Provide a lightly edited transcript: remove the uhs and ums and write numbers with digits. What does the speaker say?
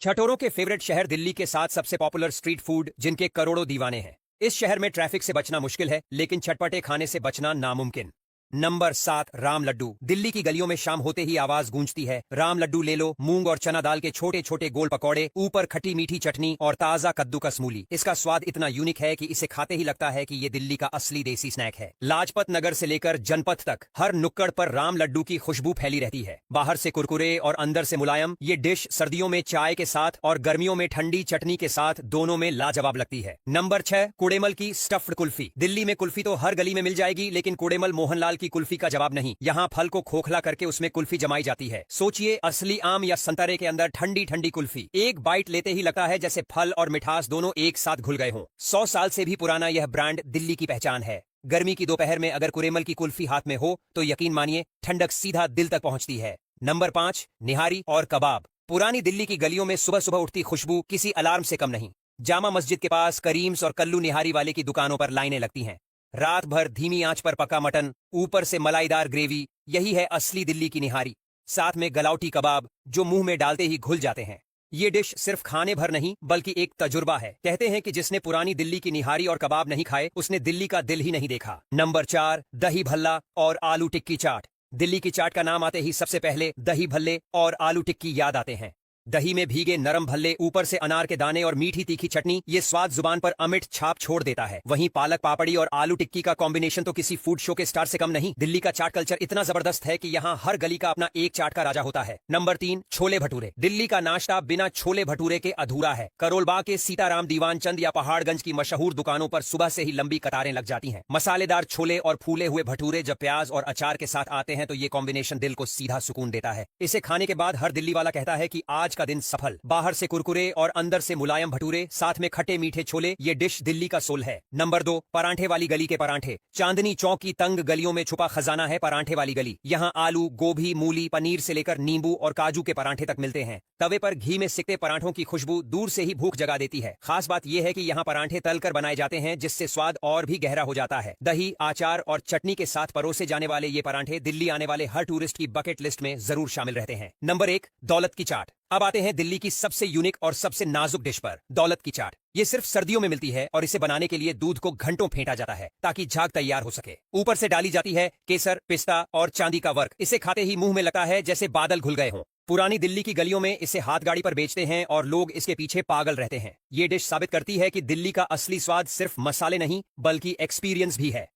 छठोरों के फेवरेट शहर दिल्ली के 7 सबसे पॉपुलर स्ट्रीट फूड जिनके करोड़ों दीवाने हैं। इस शहर में ट्रैफिक से बचना मुश्किल है, लेकिन चटपटे खाने से बचना नामुमकिन। नंबर 7, राम लड्डू। दिल्ली की गलियों में शाम होते ही आवाज गूंजती है, राम लड्डू ले लो। मूंग और चना दाल के छोटे छोटे गोल पकौड़े, ऊपर खट्टी मीठी चटनी और ताजा कद्दूकस मूली। इसका स्वाद इतना यूनिक है कि इसे खाते ही लगता है कि ये दिल्ली का असली देसी स्नैक है। लाजपत नगर से लेकर जनपथ तक हर नुक्कड़ पर राम लड्डू की खुशबू फैली रहती है। बाहर से कुरकुरे और अंदर से मुलायम, ये डिश सर्दियों में चाय के साथ और गर्मियों में ठंडी चटनी के साथ दोनों में लाजवाब लगती है। नंबर 6, कुड़ेमल की स्टफ्ड कुल्फी। दिल्ली में कुल्फी तो हर गली में मिल जाएगी, लेकिन कुड़ेमल मोहनलाल की कुल्फी का जवाब नहीं। यहाँ फल को खोखला करके उसमें कुल्फी जमाई जाती है। सोचिए, असली आम या संतरे के अंदर ठंडी ठंडी कुल्फी। एक बाइट लेते ही लगता है जैसे फल और मिठास दोनों एक साथ घुल गए हों। 100 साल से भी पुराना यह ब्रांड दिल्ली की पहचान है। गर्मी की दोपहर में अगर कुरेमल की कुल्फी हाथ में हो तो यकीन मानिए ठंडक सीधा दिल तक पहुंचती है। नंबर 5, निहारी और कबाब। पुरानी दिल्ली की गलियों में सुबह सुबह उठती खुशबू किसी अलार्म से कम नहीं। जामा मस्जिद के पास करीम्स और कल्लू निहारी वाले की दुकानों पर लाइनें लगती हैं। रात भर धीमी आंच पर पका मटन, ऊपर से मलाईदार ग्रेवी, यही है असली दिल्ली की निहारी। साथ में गलाउटी कबाब जो मुंह में डालते ही घुल जाते हैं। ये डिश सिर्फ खाने भर नहीं बल्कि एक तजुर्बा है। कहते हैं कि जिसने पुरानी दिल्ली की निहारी और कबाब नहीं खाए उसने दिल्ली का दिल ही नहीं देखा। नंबर 4, दही भल्ला और आलू टिक्की चाट। दिल्ली की चाट का नाम आते ही सबसे पहले दही भल्ले और आलू टिक्की याद आते हैं। दही में भीगे नरम भल्ले, ऊपर से अनार के दाने और मीठी तीखी चटनी, ये स्वाद जुबान पर अमिट छाप छोड़ देता है। वहीं पालक पापड़ी और आलू टिक्की का कॉम्बिनेशन तो किसी फूड शो के स्टार से कम नहीं। दिल्ली का चाट कल्चर इतना जबरदस्त है कि यहाँ हर गली का अपना एक चाट का राजा होता है। नंबर 3, छोले भटूरे। दिल्ली का नाश्ता बिना छोले भटूरे के अधूरा है। करोलबाग के सीताराम दीवान चंद या पहाड़गंज की मशहूर दुकानों पर सुबह से ही लंबी कतारें लग जाती हैं। मसालेदार छोले और फूले हुए भटूरे जब प्याज और अचार के साथ आते हैं तो ये कॉम्बिनेशन दिल को सीधा सुकून देता है। इसे खाने के बाद हर दिल्ली वाला कहता है कि आज का दिन सफल। बाहर से कुरकुरे और अंदर से मुलायम भटूरे, साथ में खट्टे मीठे छोले, ये डिश दिल्ली का सोल है। नंबर 2, परांठे वाली गली के परांठे। चांदनी चौक की तंग गलियों में छुपा खजाना है परांठे वाली गली। यहाँ आलू, गोभी, मूली, पनीर से लेकर नींबू और काजू के परांठे तक मिलते हैं। तवे पर घी में सिकते परांठों की खुशबू दूर से ही भूख जगा देती है। खास बात यह है कि यहाँ परांठे तलकर बनाए जाते हैं, जिससे स्वाद और भी गहरा हो जाता है। दही, अचार और चटनी के साथ परोसे जाने वाले ये परांठे दिल्ली आने वाले हर टूरिस्ट की बकेट लिस्ट में जरूर शामिल रहते हैं। नंबर 1, दौलत की चाट। अब आते हैं दिल्ली की सबसे यूनिक और सबसे नाजुक डिश पर, दौलत की चाट। ये सिर्फ सर्दियों में मिलती है और इसे बनाने के लिए दूध को घंटों फेंटा जाता है ताकि झाग तैयार हो सके। ऊपर से डाली जाती है केसर, पिस्ता और चांदी का वर्क। इसे खाते ही मुंह में लगता है जैसे बादल घुल गए हों। पुरानी दिल्ली की गलियों में इसे हाथ गाड़ी पर बेचते हैं और लोग इसके पीछे पागल रहते हैं। ये डिश साबित करती है कि दिल्ली का असली स्वाद सिर्फ मसाले नहीं बल्कि एक्सपीरियंस भी है।